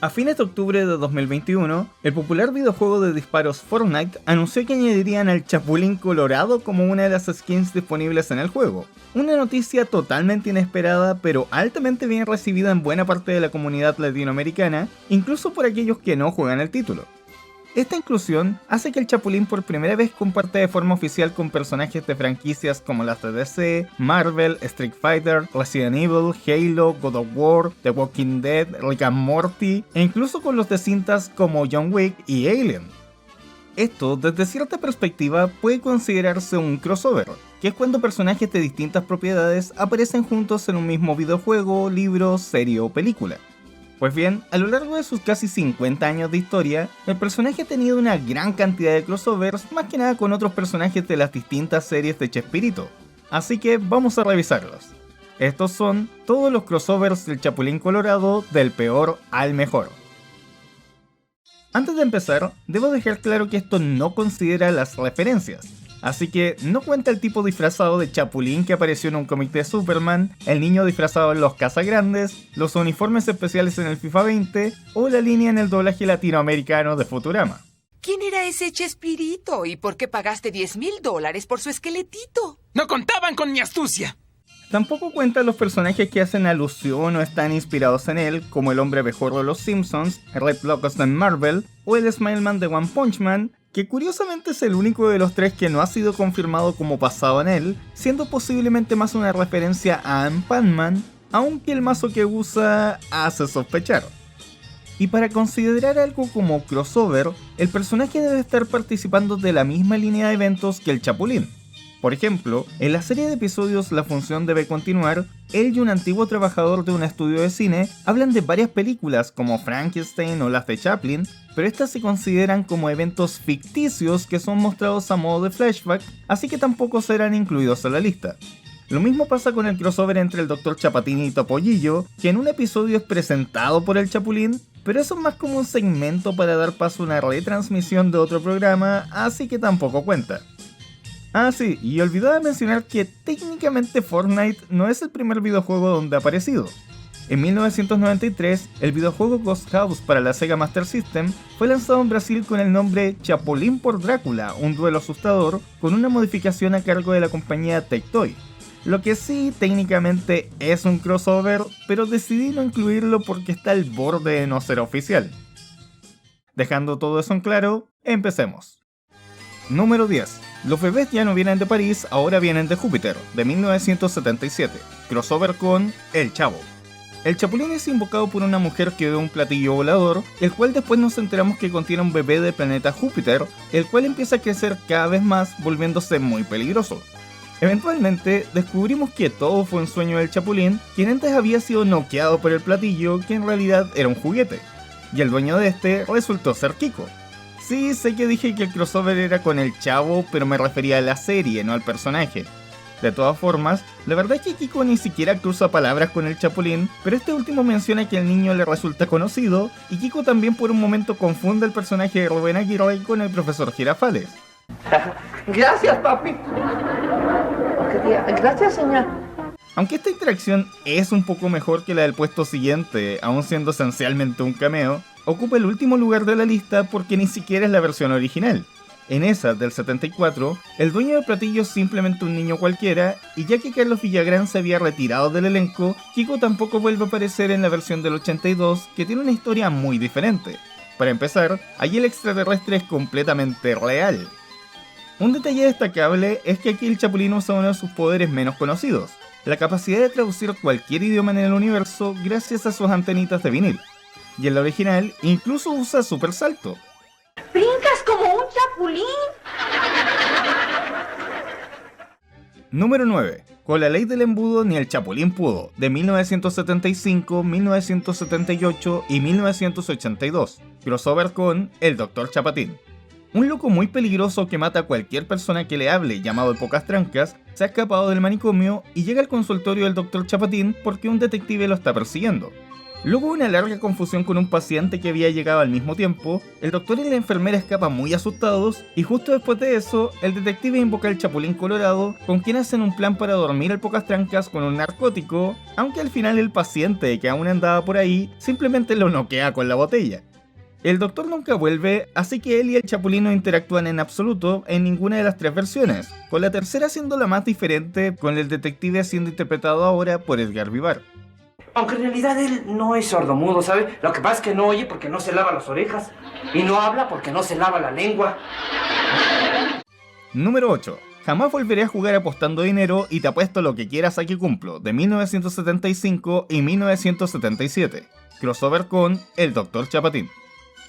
A fines de octubre de 2021, el popular videojuego de disparos Fortnite anunció que añadirían al Chapulín Colorado como una de las skins disponibles en el juego. Una noticia totalmente inesperada, pero altamente bien recibida en buena parte de la comunidad latinoamericana, incluso por aquellos que no juegan el título. Esta inclusión hace que el Chapulín por primera vez comparta de forma oficial con personajes de franquicias como las de DC, Marvel, Street Fighter, Resident Evil, Halo, God of War, The Walking Dead, Rick and Morty, e incluso con los de cintas como John Wick y Alien. Esto, desde cierta perspectiva, puede considerarse un crossover, que es cuando personajes de distintas propiedades aparecen juntos en un mismo videojuego, libro, serie o película. Pues bien, a lo largo de sus casi 50 años de historia, el personaje ha tenido una gran cantidad de crossovers, más que nada con otros personajes de las distintas series de Chespirito. Así que vamos a revisarlos. Estos son todos los crossovers del Chapulín Colorado del peor al mejor. Antes de empezar, debo dejar claro que esto no considera las referencias. Así que no cuenta el tipo disfrazado de Chapulín que apareció en un cómic de Superman, el niño disfrazado en los Cazagrandes, los uniformes especiales en el FIFA 20 o la línea en el doblaje latinoamericano de Futurama. ¿Quién era ese Chespirito y por qué pagaste $10,000 por su esqueletito? ¡No contaban con mi astucia! Tampoco cuenta los personajes que hacen alusión o están inspirados en él, como el hombre abejorro de los Simpsons, Red Locust en Marvel o el Smileman de One Punch Man, que curiosamente es el único de los tres que no ha sido confirmado como basado en él, siendo posiblemente más una referencia a Ant-Man, aunque el mazo que usa hace sospechar. Y para considerar algo como crossover, el personaje debe estar participando de la misma línea de eventos que el Chapulín. Por ejemplo, en la serie de episodios La función debe continuar, él y un antiguo trabajador de un estudio de cine hablan de varias películas como Frankenstein o las de Chaplin, pero estas se consideran como eventos ficticios que son mostrados a modo de flashback, así que tampoco serán incluidos en la lista. Lo mismo pasa con el crossover entre el Dr. Chapatín y Topollillo, que en un episodio es presentado por el Chapulín, pero eso es más como un segmento para dar paso a una retransmisión de otro programa, así que tampoco cuenta. Ah sí, y olvidaba mencionar que técnicamente Fortnite no es el primer videojuego donde ha aparecido. En 1993, el videojuego Ghost House para la Sega Master System fue lanzado en Brasil con el nombre Chapulín por Drácula, un duelo asustador, con una modificación a cargo de la compañía Tectoy. Lo que sí, técnicamente es un crossover, pero decidí no incluirlo porque está al borde de no ser oficial. Dejando todo eso en claro, empecemos. Número 10. Los bebés ya no vienen de París, ahora vienen de Júpiter, de 1977. Crossover con El Chavo. El Chapulín es invocado por una mujer que ve un platillo volador, el cual después nos enteramos que contiene un bebé del planeta Júpiter, el cual empieza a crecer cada vez más, volviéndose muy peligroso. Eventualmente, descubrimos que todo fue un sueño del Chapulín, quien antes había sido noqueado por el platillo, que en realidad era un juguete. Y el dueño de este resultó ser Kiko. Sí, sé que dije que el crossover era con el Chavo, pero me refería a la serie, no al personaje. De todas formas, la verdad es que Kiko ni siquiera cruza palabras con el Chapulín, pero este último menciona que el niño le resulta conocido, y Kiko también por un momento confunde el personaje de Rubén Aguirre con el profesor Girafales. Gracias, papi. Gracias, señor. Aunque esta interacción es un poco mejor que la del puesto siguiente, aún siendo esencialmente un cameo, ocupa el último lugar de la lista porque ni siquiera es la versión original. En esa, del 74, el dueño del platillo es simplemente un niño cualquiera, y ya que Carlos Villagrán se había retirado del elenco, Kiko tampoco vuelve a aparecer en la versión del 82, que tiene una historia muy diferente. Para empezar, allí el extraterrestre es completamente real. Un detalle destacable es que aquí el Chapulín usa uno de sus poderes menos conocidos, la capacidad de traducir cualquier idioma en el universo gracias a sus antenitas de vinil. Y en la original incluso usa super salto. ¡Brincas como un chapulín! Número 9. Con la ley del embudo ni el Chapulín pudo, de 1975, 1978 y 1982. Crossover con el Dr. Chapatín. Un loco muy peligroso que mata a cualquier persona que le hable, llamado el Pocas Trancas, se ha escapado del manicomio y llega al consultorio del Dr. Chapatín porque un detective lo está persiguiendo. Luego de una larga confusión con un paciente que había llegado al mismo tiempo, el doctor y la enfermera escapan muy asustados y justo después de eso, el detective invoca al Chapulín Colorado, con quien hacen un plan para dormir al pocas trancas con un narcótico, aunque al final el paciente, que aún andaba por ahí, simplemente lo noquea con la botella. El doctor nunca vuelve, así que él y el Chapulín no interactúan en absoluto en ninguna de las tres versiones, con la tercera siendo la más diferente, con el detective siendo interpretado ahora por Edgar Vivar. Aunque en realidad él no es sordomudo, ¿sabe? Lo que pasa es que no oye porque no se lava las orejas. Y no habla porque no se lava la lengua. Número 8. Jamás volveré a jugar apostando dinero y te apuesto lo que quieras a que cumplo, de 1975 y 1977. Crossover con El Dr. Chapatín.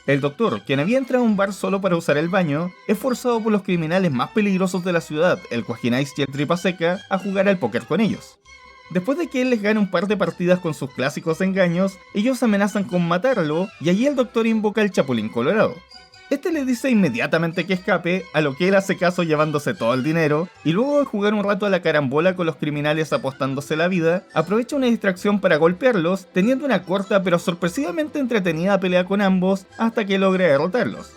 El doctor, quien había entrado a un bar solo para usar el baño, es forzado por los criminales más peligrosos de la ciudad, el Cuajinais y el Tripa Seca, a jugar al póker con ellos. Después de que él les gane un par de partidas con sus clásicos engaños, ellos amenazan con matarlo y allí el doctor invoca al Chapulín Colorado. Este le dice inmediatamente que escape, a lo que él hace caso llevándose todo el dinero, y luego de jugar un rato a la carambola con los criminales apostándose la vida, aprovecha una distracción para golpearlos, teniendo una corta pero sorpresivamente entretenida pelea con ambos hasta que logra derrotarlos.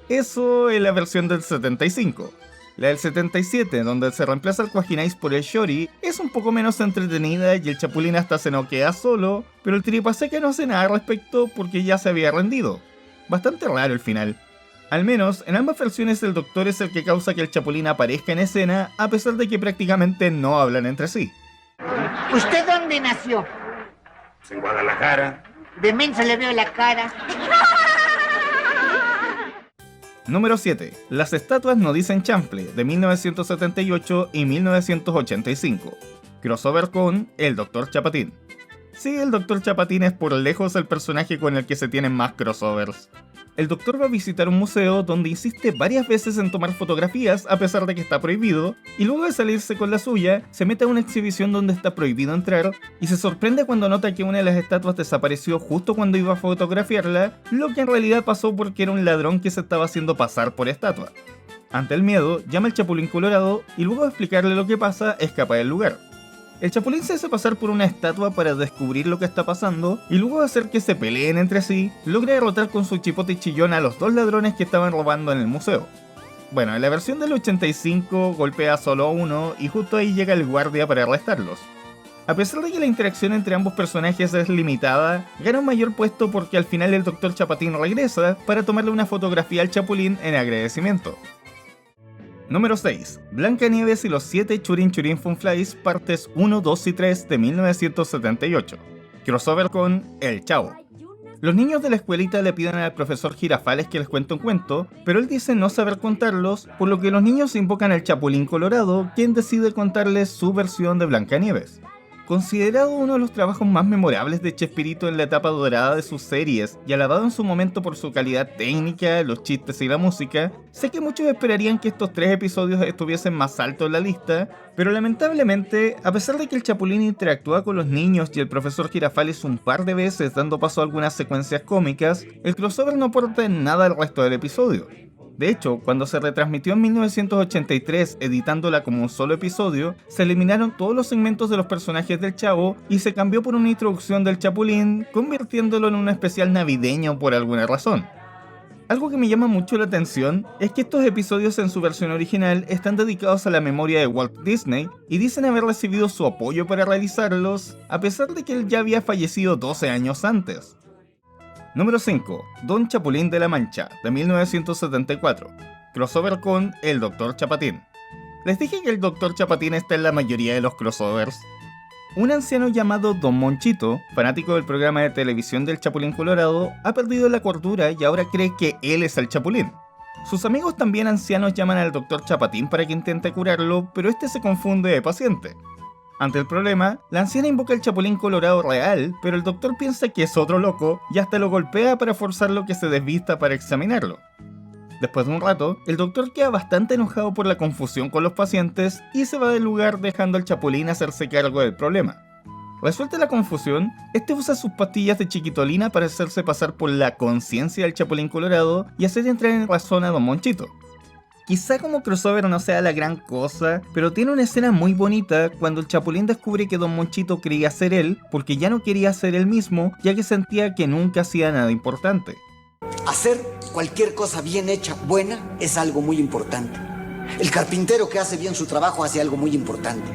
Eso es la versión del 75. La del 77, donde se reemplaza al Cuajinais por el Shori, es un poco menos entretenida y el Chapulín hasta se noquea solo, pero el Tripaseca no hace nada al respecto porque ya se había rendido. Bastante raro el final. Al menos, en ambas versiones el doctor es el que causa que el Chapulín aparezca en escena, a pesar de que prácticamente no hablan entre sí. ¿Usted dónde nació? En Guadalajara. De mensa le veo la cara. Número 7. Las estatuas no dicen chanfle, de 1978 y 1985. Crossover con El Dr. Chapatín. Sí, el Dr. Chapatín es por lejos el personaje con el que se tienen más crossovers. El doctor va a visitar un museo donde insiste varias veces en tomar fotografías a pesar de que está prohibido, y luego de salirse con la suya, se mete a una exhibición donde está prohibido entrar, y se sorprende cuando nota que una de las estatuas desapareció justo cuando iba a fotografiarla, lo que en realidad pasó porque era un ladrón que se estaba haciendo pasar por estatua. Ante el miedo, llama al Chapulín Colorado y luego de explicarle lo que pasa, escapa del lugar. El Chapulín se hace pasar por una estatua para descubrir lo que está pasando y luego de hacer que se peleen entre sí, logra derrotar con su chipote chillón a los dos ladrones que estaban robando en el museo. Bueno, en la versión del 85 golpea solo a uno y justo ahí llega el guardia para arrestarlos. A pesar de que la interacción entre ambos personajes es limitada, gana un mayor puesto porque al final el Dr. Chapatín regresa para tomarle una fotografía al Chapulín en agradecimiento. Número 6. Blancanieves y los 7 Churin Churin Funflies, partes 1, 2 y 3 de 1978. Crossover con El Chavo. Los niños de la escuelita le piden al profesor Girafales que les cuente un cuento, pero él dice no saber contarlos, por lo que los niños invocan al Chapulín Colorado, quien decide contarles su versión de Blancanieves. Considerado uno de los trabajos más memorables de Chespirito en la etapa dorada de sus series y alabado en su momento por su calidad técnica, los chistes y la música, sé que muchos esperarían que estos 3 episodios estuviesen más alto en la lista, pero lamentablemente, a pesar de que el Chapulín interactúa con los niños y el profesor Girafales un par de veces dando paso a algunas secuencias cómicas, el crossover no aporta en nada al resto del episodio. De hecho, cuando se retransmitió en 1983 editándola como un solo episodio, se eliminaron todos los segmentos de los personajes del Chavo y se cambió por una introducción del Chapulín, convirtiéndolo en un especial navideño por alguna razón. Algo que me llama mucho la atención es que estos episodios en su versión original están dedicados a la memoria de Walt Disney y dicen haber recibido su apoyo para realizarlos, a pesar de que él ya había fallecido 12 años antes. Número 5. Don Chapulín de la Mancha, de 1974. Crossover con El Dr. Chapatín. Les dije que el Dr. Chapatín está en la mayoría de los crossovers. Un anciano llamado Don Monchito, fanático del programa de televisión del Chapulín Colorado, ha perdido la cordura y ahora cree que él es el Chapulín. Sus amigos también ancianos llaman al Dr. Chapatín para que intente curarlo, pero este se confunde de paciente. Ante el problema, la anciana invoca al Chapulín Colorado real, pero el doctor piensa que es otro loco y hasta lo golpea para forzarlo que se desvista para examinarlo. Después de un rato, el doctor queda bastante enojado por la confusión con los pacientes y se va del lugar dejando al Chapulín hacerse cargo del problema. Resuelta la confusión, este usa sus pastillas de chiquitolina para hacerse pasar por la conciencia del Chapulín Colorado y hacer entrar en razón a Don Monchito. Quizá como crossover no sea la gran cosa, pero tiene una escena muy bonita cuando el Chapulín descubre que Don Monchito quería ser él porque ya no quería ser él mismo, ya que sentía que nunca hacía nada importante. Hacer cualquier cosa bien hecha, buena, es algo muy importante. El carpintero que hace bien su trabajo hace algo muy importante.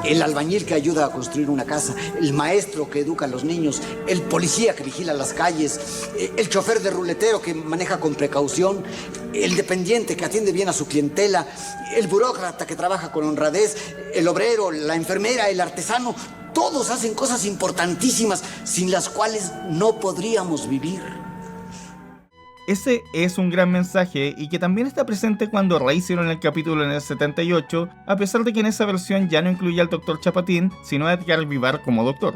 El albañil que ayuda a construir una casa, el maestro que educa a los niños, el policía que vigila las calles, el chofer de ruletero que maneja con precaución, el dependiente que atiende bien a su clientela, el burócrata que trabaja con honradez, el obrero, la enfermera, el artesano. Todos hacen cosas importantísimas sin las cuales no podríamos vivir. Ese es un gran mensaje y que también está presente cuando rehicieron el capítulo en el 78, a pesar de que en esa versión ya no incluía al Dr. Chapatín, sino a Edgar Vivar como doctor.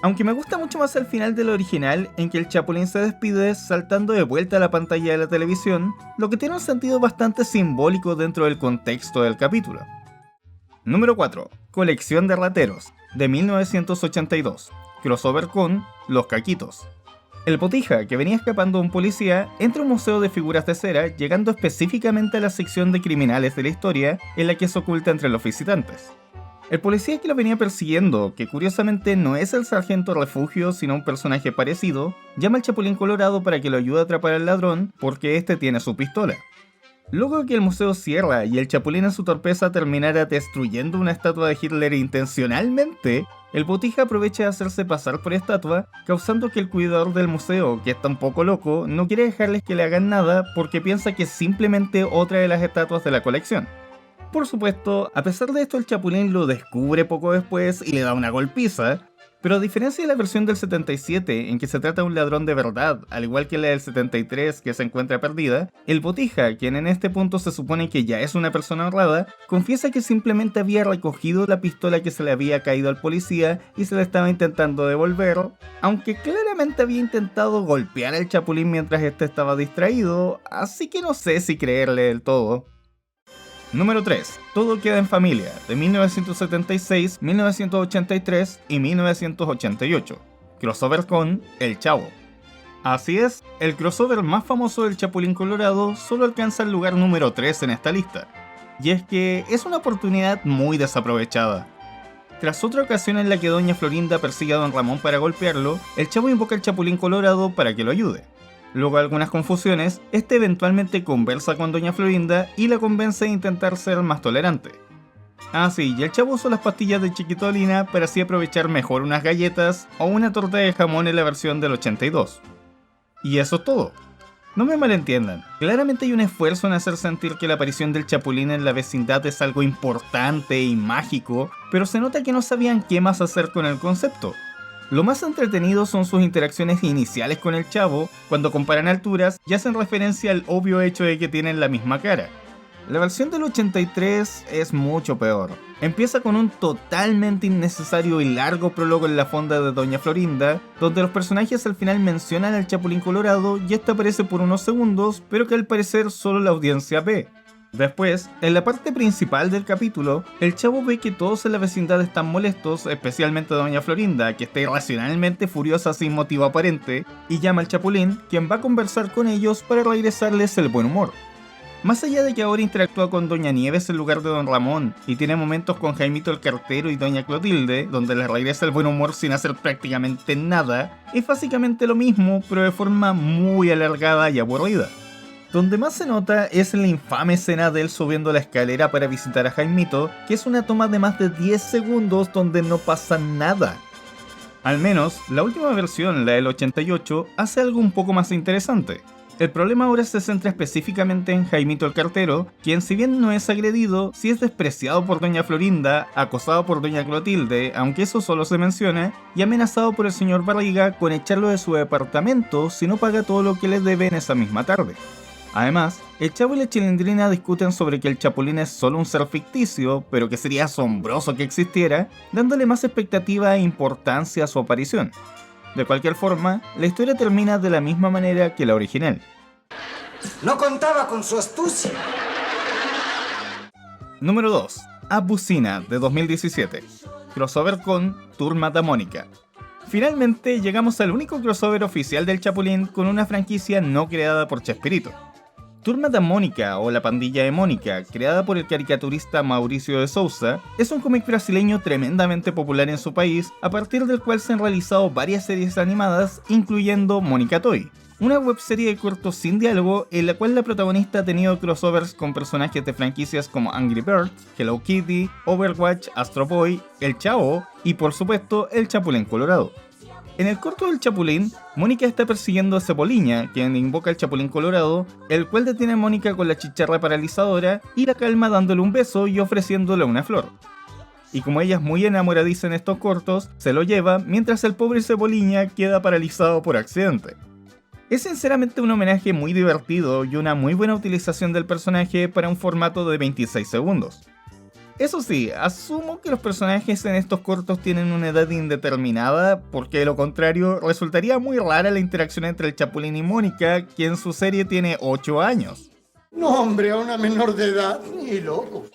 Aunque me gusta mucho más el final del original, en que el Chapulín se despide saltando de vuelta a la pantalla de la televisión, lo que tiene un sentido bastante simbólico dentro del contexto del capítulo. Número 4. Colección de rateros, de 1982. Crossover con Los Caquitos. El Botija, que venía escapando de un policía, entra a un museo de figuras de cera, llegando específicamente a la sección de criminales de la historia, en la que se oculta entre los visitantes. El policía que lo venía persiguiendo, que curiosamente no es el sargento Refugio, sino un personaje parecido, llama al Chapulín Colorado para que lo ayude a atrapar al ladrón, porque este tiene su pistola. Luego de que el museo cierra y el Chapulín en su torpeza terminara destruyendo una estatua de Hitler intencionalmente, el Botija aprovecha de hacerse pasar por estatua, causando que el cuidador del museo, que está un poco loco, no quiere dejarles que le hagan nada porque piensa que es simplemente otra de las estatuas de la colección. Por supuesto, a pesar de esto el Chapulín lo descubre poco después y le da una golpiza, pero a diferencia de la versión del 77, en que se trata de un ladrón de verdad, al igual que la del 73, que se encuentra perdida, el Botija, quien en este punto se supone que ya es una persona honrada, confiesa que simplemente había recogido la pistola que se le había caído al policía y se la estaba intentando devolver, aunque claramente había intentado golpear al Chapulín mientras este estaba distraído, así que no sé si creerle del todo. Número 3. Todo queda en familia, de 1976, 1983 y 1988. Crossover con El Chavo. Así es, el crossover más famoso del Chapulín Colorado solo alcanza el lugar número 3 en esta lista. Y es que es una oportunidad muy desaprovechada. Tras otra ocasión en la que Doña Florinda persigue a Don Ramón para golpearlo, el Chavo invoca al Chapulín Colorado para que lo ayude. Luego de algunas confusiones, este eventualmente conversa con Doña Florinda y la convence de intentar ser más tolerante. Ah sí, y el Chavo usó las pastillas de Chiquitolina para así aprovechar mejor unas galletas o una torta de jamón en la versión del 82. Y eso es todo. No me malentiendan, claramente hay un esfuerzo en hacer sentir que la aparición del Chapulín en la vecindad es algo importante y mágico, pero se nota que no sabían qué más hacer con el concepto. Lo más entretenido son sus interacciones iniciales con el Chavo, cuando comparan alturas y hacen referencia al obvio hecho de que tienen la misma cara. La versión del 83 es mucho peor. Empieza con un totalmente innecesario y largo prólogo en la fonda de Doña Florinda, donde los personajes al final mencionan al Chapulín Colorado y este aparece por unos segundos, pero que al parecer solo la audiencia ve. Después, en la parte principal del capítulo, el Chavo ve que todos en la vecindad están molestos, especialmente Doña Florinda, que está irracionalmente furiosa sin motivo aparente, y llama al Chapulín, quien va a conversar con ellos para regresarles el buen humor. Más allá de que ahora interactúa con Doña Nieves en lugar de Don Ramón, y tiene momentos con Jaimito el Cartero y Doña Clotilde, donde les regresa el buen humor sin hacer prácticamente nada, es básicamente lo mismo, pero de forma muy alargada y aburrida. Donde más se nota es en la infame escena de él subiendo la escalera para visitar a Jaimito, que es una toma de más de 10 segundos donde no pasa nada. Al menos, la última versión, la del 88, hace algo un poco más interesante. El problema ahora se centra específicamente en Jaimito el Cartero, quien si bien no es agredido, sí es despreciado por Doña Florinda, acosado por Doña Clotilde, aunque eso solo se menciona, y amenazado por el señor Barriga con echarlo de su departamento si no paga todo lo que le debe en esa misma tarde. Además, el Chavo y la Chilindrina discuten sobre que el Chapulín es solo un ser ficticio, pero que sería asombroso que existiera, dándole más expectativa e importancia a su aparición. De cualquier forma, la historia termina de la misma manera que la original. No contaba con su astucia. Número 2. Abucina, de 2017. Crossover con Turma da Mónica. Finalmente llegamos al único crossover oficial del Chapulín con una franquicia no creada por Chespirito. Turma da Mônica o La Pandilla de Mónica, creada por el caricaturista Mauricio de Souza, es un cómic brasileño tremendamente popular en su país, a partir del cual se han realizado varias series animadas, incluyendo Mónica Toy, una webserie de cortos sin diálogo en la cual la protagonista ha tenido crossovers con personajes de franquicias como Angry Birds, Hello Kitty, Overwatch, Astro Boy, El Chavo y por supuesto El Chapulín Colorado. En el corto del Chapulín, Mónica está persiguiendo a Cebolinha, quien invoca al Chapulín Colorado, el cual detiene a Mónica con la chicharra paralizadora y la calma dándole un beso y ofreciéndole una flor. Y como ella es muy enamoradiza en estos cortos, se lo lleva mientras el pobre Cebolinha queda paralizado por accidente. Es sinceramente un homenaje muy divertido y una muy buena utilización del personaje para un formato de 26 segundos. Eso sí, asumo que los personajes en estos cortos tienen una edad indeterminada, porque de lo contrario resultaría muy rara la interacción entre el Chapulín y Mónica, quien en su serie tiene 8 años. No, hombre, a una menor de edad, ni loco.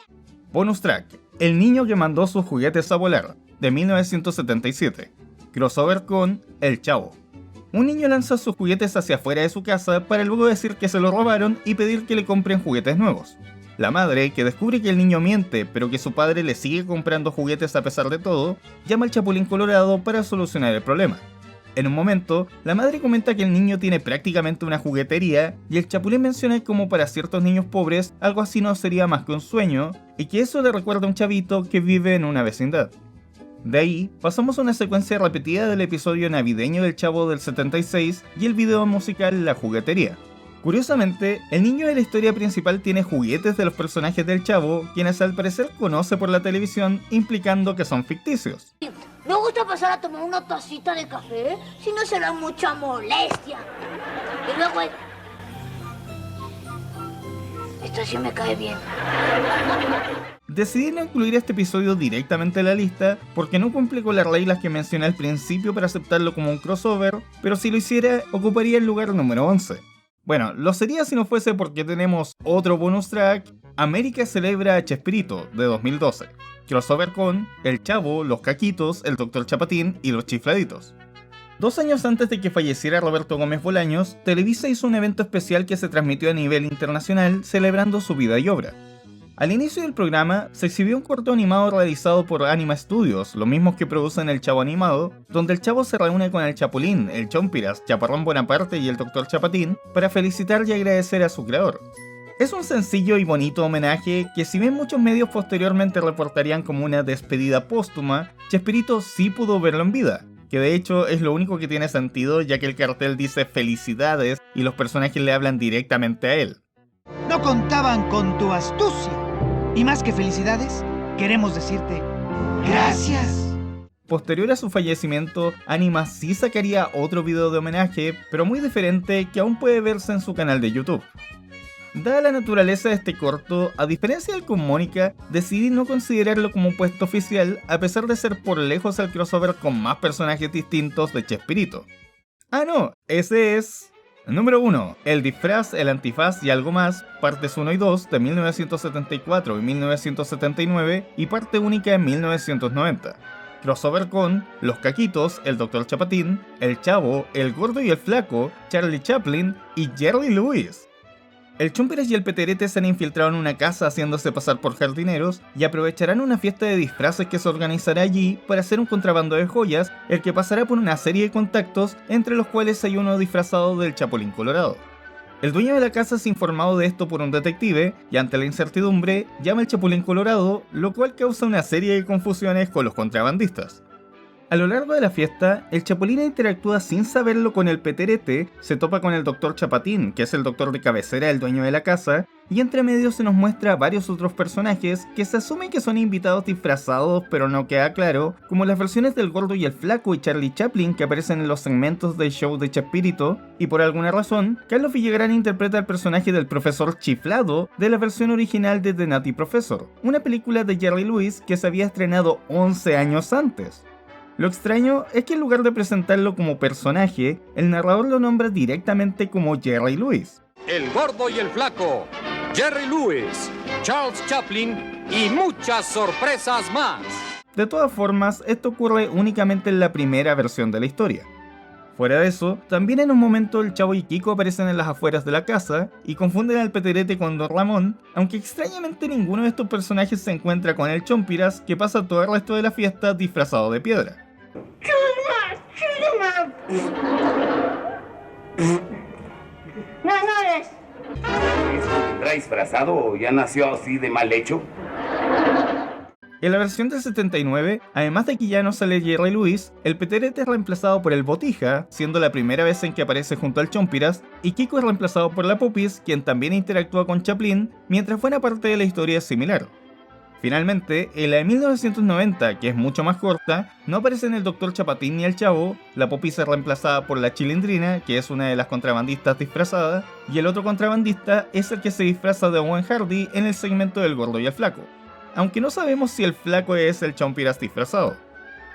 Bonus track: El niño que mandó sus juguetes a volar, de 1977. Crossover con El Chavo. Un niño lanza sus juguetes hacia afuera de su casa para luego decir que se lo robaron y pedir que le compren juguetes nuevos. La madre, que descubre que el niño miente, pero que su padre le sigue comprando juguetes a pesar de todo, llama al Chapulín Colorado para solucionar el problema. En un momento, la madre comenta que el niño tiene prácticamente una juguetería y el Chapulín menciona que como para ciertos niños pobres, algo así no sería más que un sueño, y que eso le recuerda a un chavito que vive en una vecindad. De ahí, pasamos a una secuencia repetida del episodio navideño del Chavo del 76 y el video musical La Juguetería. Curiosamente, el niño de la historia principal tiene juguetes de los personajes del Chavo, quienes al parecer conoce por la televisión, implicando que son ficticios. Me gusta pasar a tomar una tacita de café, si no será mucha molestia. Y luego... Esto sí me cae bien. Decidí no incluir este episodio directamente en la lista porque no cumple con las reglas que mencioné al principio para aceptarlo como un crossover, pero si lo hiciera ocuparía el lugar número 11. Bueno, lo sería si no fuese porque tenemos otro bonus track, América celebra a Chespirito, de 2012. Crossover con El Chavo, Los Caquitos, El Dr. Chapatín y Los Chifladitos. 2 años antes de que falleciera Roberto Gómez Bolaños, Televisa hizo un evento especial que se transmitió a nivel internacional celebrando su vida y obra. Al inicio del programa, se exhibió un corto animado realizado por Anima Studios, los mismos que producen El Chavo Animado, donde el Chavo se reúne con el Chapulín, el Chompiras, Chaparrón Bonaparte y el Dr. Chapatín para felicitar y agradecer a su creador. Es un sencillo y bonito homenaje que, si bien muchos medios posteriormente reportarían como una despedida póstuma, Chespirito sí pudo verlo en vida, que de hecho es lo único que tiene sentido, ya que el cartel dice felicidades y los personajes le hablan directamente a él. No contaban con tu astucia. Y más que felicidades, queremos decirte gracias. Posterior a su fallecimiento, Anima sí sacaría otro video de homenaje, pero muy diferente, que aún puede verse en su canal de YouTube. Dada la naturaleza de este corto, a diferencia del con Mónica, decidí no considerarlo como puesto oficial, a pesar de ser por lejos el crossover con más personajes distintos de Chespirito. Ah no, ese es... Número 1. El disfraz, el antifaz y algo más, partes 1 y 2 de 1974 y 1979 y parte única en 1990. Crossover con Los Caquitos, El Dr. Chapatín, El Chavo, El Gordo y el Flaco, Charlie Chaplin y Jerry Lewis. El Chompiras y el Peterete se han infiltrado en una casa haciéndose pasar por jardineros y aprovecharán una fiesta de disfraces que se organizará allí para hacer un contrabando de joyas, el que pasará por una serie de contactos, entre los cuales hay uno disfrazado del Chapulín Colorado. El dueño de la casa es informado de esto por un detective y ante la incertidumbre llama al Chapulín Colorado, lo cual causa una serie de confusiones con los contrabandistas. A lo largo de la fiesta, el Chapulín interactúa sin saberlo con el Peterete, se topa con el Dr. Chapatín, que es el doctor de cabecera del dueño de la casa, y entre medio se nos muestra varios otros personajes que se asumen que son invitados disfrazados, pero no queda claro, como las versiones del Gordo y el Flaco y Charlie Chaplin que aparecen en los segmentos del show de Chespirito, y por alguna razón, Carlos Villagrán interpreta el personaje del profesor Chiflado de la versión original de The Nutty Professor, una película de Jerry Lewis que se había estrenado 11 años antes. Lo extraño es que en lugar de presentarlo como personaje, el narrador lo nombra directamente como Jerry Lewis. El Gordo y el Flaco, Jerry Lewis, Charles Chaplin y muchas sorpresas más. De todas formas, esto ocurre únicamente en la primera versión de la historia. Fuera de eso, también en un momento el Chavo y Kiko aparecen en las afueras de la casa y confunden al Peterete con Don Ramón, aunque extrañamente ninguno de estos personajes se encuentra con el Chompiras, que pasa todo el resto de la fiesta disfrazado de piedra. ¿Vendrá disfrazado o ya nació así de mal hecho? En la versión del 79, además de que ya no sale Jerry Lewis, el Peterete es reemplazado por el Botija, siendo la primera vez en que aparece junto al Chompiras, y Kiko es reemplazado por la Popis, quien también interactúa con Chaplin, mientras buena parte de la historia es similar. Finalmente, en la de 1990, que es mucho más corta, no aparecen el Dr. Chapatín ni el Chavo, la Popis es reemplazada por la Chilindrina, que es una de las contrabandistas disfrazada, y el otro contrabandista es el que se disfraza de Owen Hardy en el segmento del Gordo y el Flaco. Aunque no sabemos si el Flaco es el Chompiras disfrazado.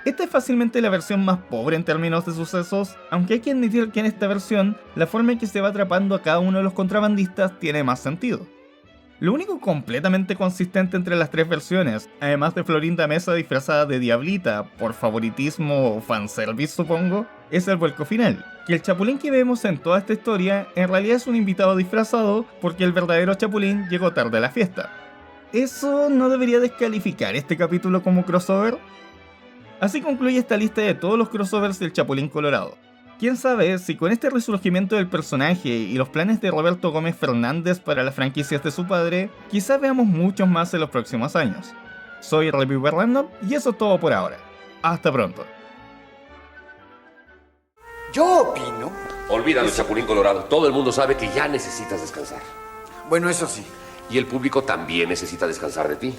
Esta es fácilmente la versión más pobre en términos de sucesos, aunque hay que admitir que en esta versión, la forma en que se va atrapando a cada uno de los contrabandistas tiene más sentido. Lo único completamente consistente entre las tres versiones, además de Florinda Mesa disfrazada de Diablita, por favoritismo o fanservice supongo, es el vuelco final, que el Chapulín que vemos en toda esta historia en realidad es un invitado disfrazado porque el verdadero Chapulín llegó tarde a la fiesta. ¿Eso no debería descalificar este capítulo como crossover? Así concluye esta lista de todos los crossovers del Chapulín Colorado. Quién sabe si con este resurgimiento del personaje y los planes de Roberto Gómez Fernández para las franquicias de su padre, quizás veamos muchos más en los próximos años. Soy Reviewer Random y eso es todo por ahora. Hasta pronto. Yo opino... Olvídalo, Chapulín Colorado. Todo el mundo sabe que ya necesitas descansar. Bueno, eso sí. Y el público también necesita descansar de ti.